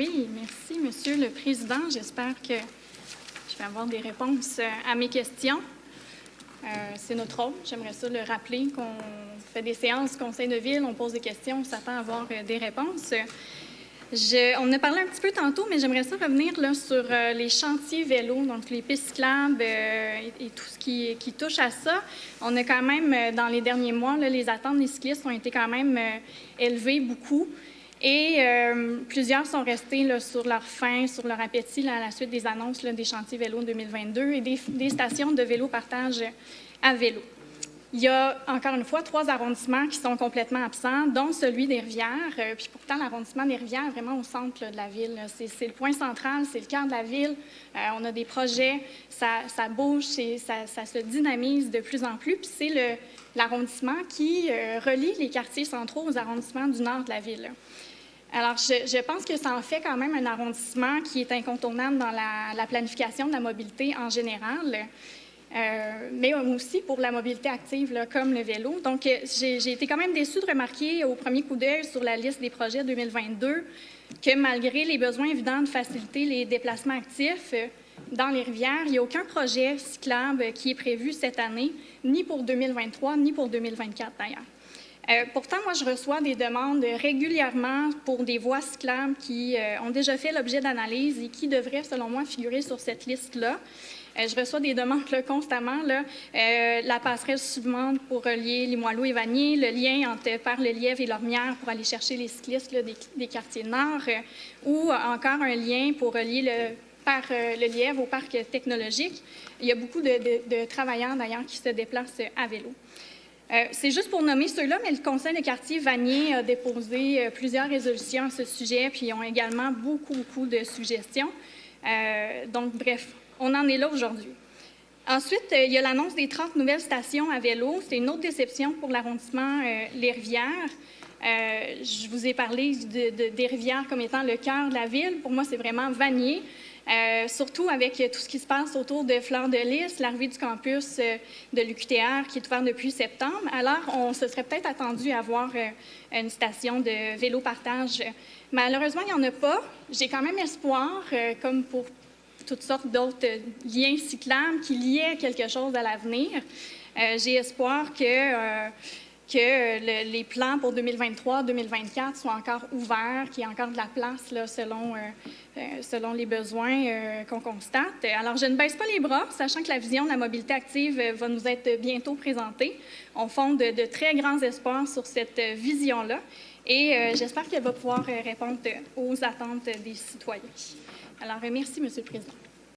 Oui, merci, Monsieur le Président. J'espère que je vais avoir des réponses à mes questions. C'est notre rôle. J'aimerais ça le rappeler qu'on fait des séances conseil de ville, on pose des questions, on s'attend à avoir des réponses. On en a parlé un petit peu tantôt, mais j'aimerais ça revenir là, sur les chantiers vélos, donc les pistes cyclables et tout ce qui touche à ça. On a quand même, dans les derniers mois, là, les attentes des cyclistes ont été quand même élevées beaucoup. Et plusieurs sont restés là, sur leur faim, sur leur appétit là, à la suite des annonces là, des chantiers vélo 2022 et des stations de vélo partage à vélo. Il y a, encore une fois, 3 arrondissements qui sont complètement absents, dont celui des Rivières. Puis pourtant, l'arrondissement des Rivières est vraiment au centre là, de la ville. C'est le point central, c'est le cœur de la ville. On a des projets, ça bouge, ça se dynamise de plus en plus. Puis c'est l'arrondissement qui relie les quartiers centraux aux arrondissements du nord de la ville. Alors, je pense que ça en fait quand même un arrondissement qui est incontournable dans la planification de la mobilité en général, mais aussi pour la mobilité active, là, comme le vélo. Donc, j'ai été quand même déçue de remarquer au premier coup d'œil sur la liste des projets 2022 que malgré les besoins évidents de faciliter les déplacements actifs dans les rivières, il n'y a aucun projet cyclable qui est prévu cette année, ni pour 2023, ni pour 2024 d'ailleurs. Pourtant, moi, je reçois des demandes régulièrement pour des voies cyclables qui ont déjà fait l'objet d'analyse et qui devraient, selon moi, figurer sur cette liste-là. Je reçois des demandes là, constamment. Là, la passerelle suivante pour relier Limoilou et Vanier, le lien entre Perle-Lièvre et Lormière pour aller chercher les cyclistes là, des quartiers nord, ou encore un lien pour relier le Lièvre au parc technologique. Il y a beaucoup de travailleurs, d'ailleurs, qui se déplacent à vélo. C'est juste pour nommer ceux-là, mais le conseil de quartier Vanier a déposé plusieurs résolutions à ce sujet, puis ils ont également beaucoup de suggestions. Donc, bref, on en est là aujourd'hui. Ensuite, il y a l'annonce des 30 nouvelles stations à vélo. C'est une autre déception pour l'arrondissement Les Rivières. Je vous ai parlé des rivières comme étant le cœur de la ville. Pour moi, c'est vraiment Vanier. Surtout avec tout ce qui se passe autour de Fleur de Lys, l'arrivée du campus de l'UQTR qui est ouvert depuis septembre. Alors, on se serait peut-être attendu à avoir une station de vélo partage. Malheureusement, il n'y en a pas. J'ai quand même espoir, comme pour toutes sortes d'autres liens cyclables, qu'il y ait quelque chose à l'avenir. J'ai espoir que les plans pour 2023-2024 soient encore ouverts, qu'il y ait encore de la place là, selon les besoins qu'on constate. Alors, je ne baisse pas les bras, sachant que la vision de la mobilité active va nous être bientôt présentée. On fonde de très grands espoirs sur cette vision-là et j'espère qu'elle va pouvoir répondre aux attentes des citoyens. Alors, merci, Monsieur le Président.